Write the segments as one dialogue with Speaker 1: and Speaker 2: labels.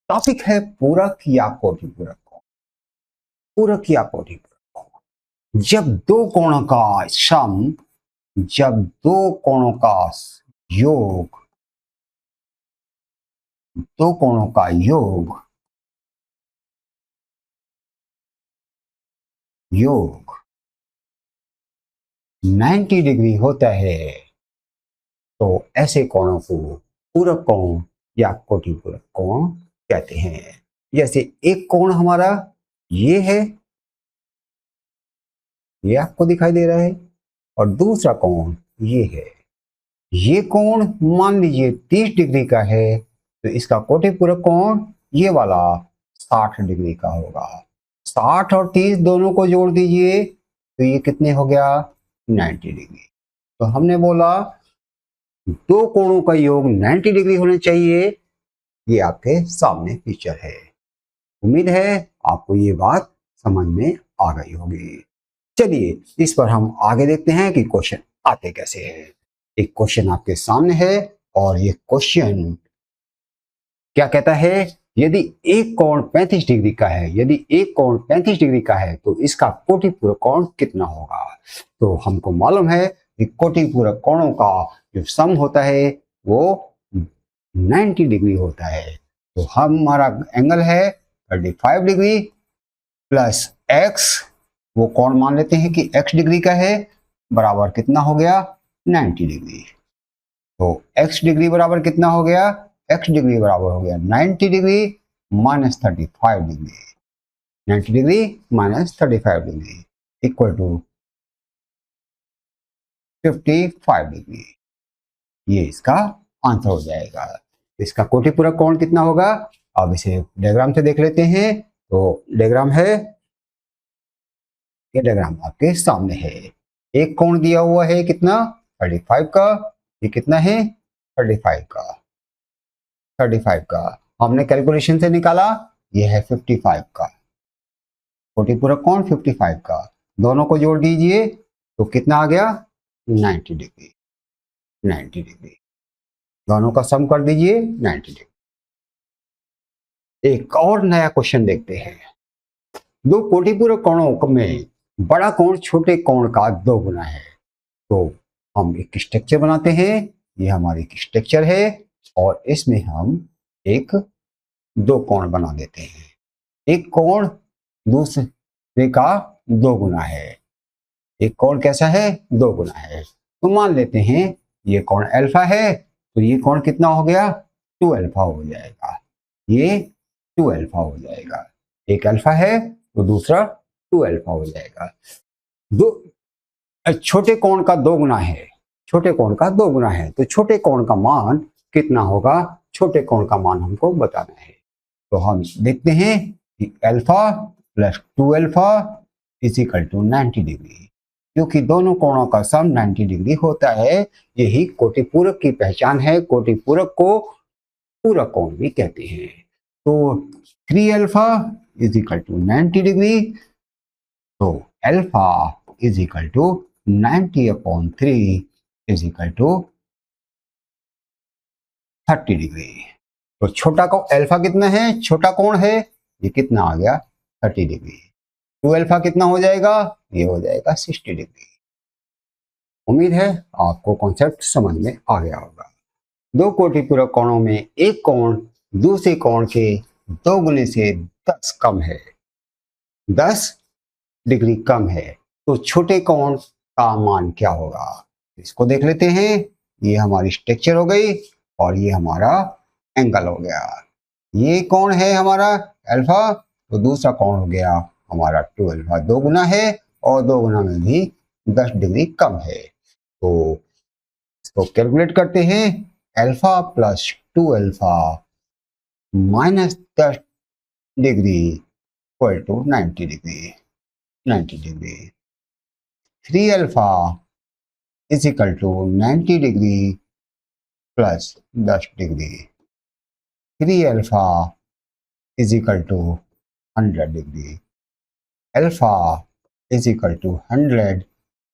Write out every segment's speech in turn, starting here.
Speaker 1: Topic है पूरक या कोटिपूरक कोण। पूरक या कोटिपूरक कोण, जब दो कोणों का योग, दो कोणों का योग 90 डिग्री होता है तो ऐसे कोणों को पूरक कोण या कोटिपूरक कोण कहते हैं। जैसे एक कोण हमारा ये है, ये आपको दिखाई दे रहा है, और दूसरा कोण ये है। ये कोण मान लीजिए 30 डिग्री का है तो इसका कोटिपूरक कोण ये वाला 60 डिग्री का होगा। 60 और 30 दोनों को जोड़ दीजिए तो ये कितने हो गया, 90 डिग्री। तो हमने बोला दो कोणों का योग 90 डिग्री होना चाहिए। ये आपके सामने पिक्चर है। उम्मीद है आपको ये बात समझ में आ गई होगी। चलिए इस पर हम आगे देखते हैं कि क्वेश्चन आते कैसे हैं। एक क्वेश्चन आपके सामने है और ये क्वेश्चन क्या कहता है, यदि एक कोण 35 डिग्री का है, यदि एक कोण 35 डिग्री का है तो इसका कोटिपूरक कोण कितना होगा। तो हमको मालूम है कि कोटिपूरक कोणों का जो सम होता है वो 90 डिग्री होता है। तो हमारा एंगल है 35 डिग्री प्लस एक्स, वो कोण मान लेते हैं कि x डिग्री का है, बराबर कितना हो गया, 90 डिग्री। तो x डिग्री बराबर कितना हो गया, x डिग्री बराबर हो गया 90 degree minus 35 degree. 90 degree minus 35 degree equal to 55 degree. ये इसका आंसर हो जाएगा। इसका कोटिपूरक कोण कितना होगा, अब इसे डायग्राम से देख लेते हैं। तो डायग्राम है, ये डायग्राम आपके सामने है। एक कोण दिया हुआ है कितना, 35 का। ये कितना है, 35 का। 35 का हमने कैलकुलेशन से निकाला, ये है 55 का। कोटिपूरक कोण 55 का, दोनों को जोड़ दीजिए तो कितना आ गया, 90 डिग्री। 90 डिग्री दोनों का सम कर दीजिए 90 डिग्री। एक और नया क्वेश्चन देखते हैं। दो कोटिपूरक कोणों में बड़ा कोण छोटे कोण का 2 गुना है। तो हम एक स्ट्रक्चर बनाते हैं। ये हमारी एक स्ट्रक्चर है और इसमें हम एक दो कोण बना देते हैं। एक कोण दूसरे का 2 गुना है। एक कोण कैसा है, 2 गुना है। तो मान लेते हैं ये कोण अल्फा है तो ये कोण कितना हो गया, 2 अल्फा हो जाएगा। ये 2 अल्फा हो जाएगा। एक अल्फा है तो दूसरा 2 अल्फा हो जाएगा। दो छोटे कोण का 2 गुना है, छोटे कोण का 2 गुना है तो छोटे कोण का मान कितना होगा, छोटे कोण का मान हमको बताना है। तो हम देखते हैं कि alpha plus 2 alpha is equal to 90 degree. क्योंकि दोनों कोणों का सम 90 डिग्री होता है, यही कोटिपूरक की पहचान है। कोटिपूरक को पूरक कोण भी कहते हैं। तो 3 alpha is equal to 90 degree. तो alpha is equal to 90/3 is equal to 30 degree. तो छोटा को अल्फा कितना है, छोटा कोण है, ये कितना आ गया, 30 डिग्री। 2 अल्फा कितना हो जाएगा, ये हो जाएगा 60 डिग्री। उम्मीद है आपको कॉन्सेप्ट समझ में आ गया होगा। दो कोटिपूरक कोणों में एक कोण दूसरे कोण के 2 गुने से 10 कम है, 10 डिग्री कम है, तो छोटे कोण का मान क्या होगा। इसको देख लेते हैं। ये हमारी स्ट्रक्चर हो गई और ये हमारा एंगल हो गया। ये कोण है हमारा अल्फा, तो दूसरा कोण हो गया हमारा 2 अल्फा। 2 गुना है और 2 गुना में भी 10 डिग्री कम है। तो इसको कैलकुलेट करते हैं। Alpha plus 2 alpha minus 10 degree equal to 90 degree. 90 degree 3 alpha is equal to 90 degree plus 10 degree. 3 alpha is equal to 100 degree. Alpha is equal to 100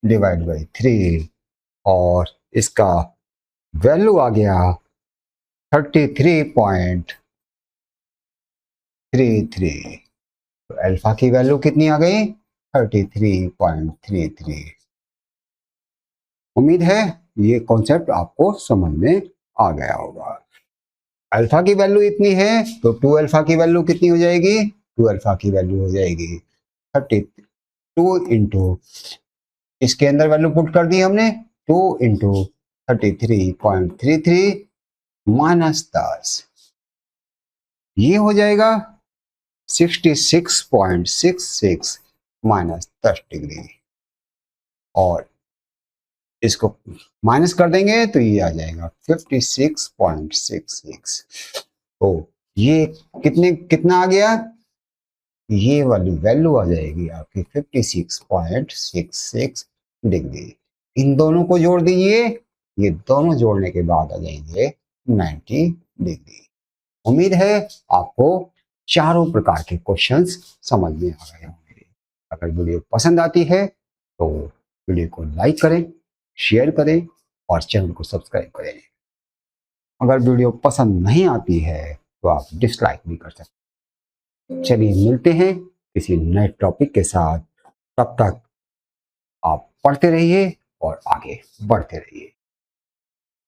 Speaker 1: divide by 3 और इसका वैल्यू आ गया 33.5 33। तो अल्फा की वैल्यू कितनी आ गई? 33.33। उम्मीद है ये कॉन्सेप्ट आपको समझ में आ गया होगा। अल्फा की वैल्यू इतनी है तो 2 अल्फा की वैल्यू कितनी हो जाएगी? 2 अल्फा की वैल्यू हो जाएगी 32 इंटू, इसके अंदर वैल्यू पुट कर दी हमने, 2 इंटू 33.33 माइनस 10, ये हो जाएगा 66.66 माइनस 10 डिग्री, और इसको माइनस कर देंगे तो ये आ जाएगा 56.66। तो ये कितना आ गया? ये वाली वैल्यू आ जाएगी आपकी 56.66 डिग्री। इन दोनों को जोड़ दीजिए, ये दोनों जोड़ने के बाद आ जाएंगे 90 डिग्री। उम्मीद है आपको चारों प्रकार के क्वेश्चंस समझ में आ गए होंगे। अगर वीडियो पसंद आती है तो वीडियो को लाइक करें, शेयर करें और चैनल को सब्सक्राइब करें। अगर वीडियो पसंद नहीं आती है तो आप डिसलाइक भी कर सकते हैं। चलिए मिलते हैं किसी नए टॉपिक के साथ, तब तक आप पढ़ते रहिए और आगे बढ़ते रहिए।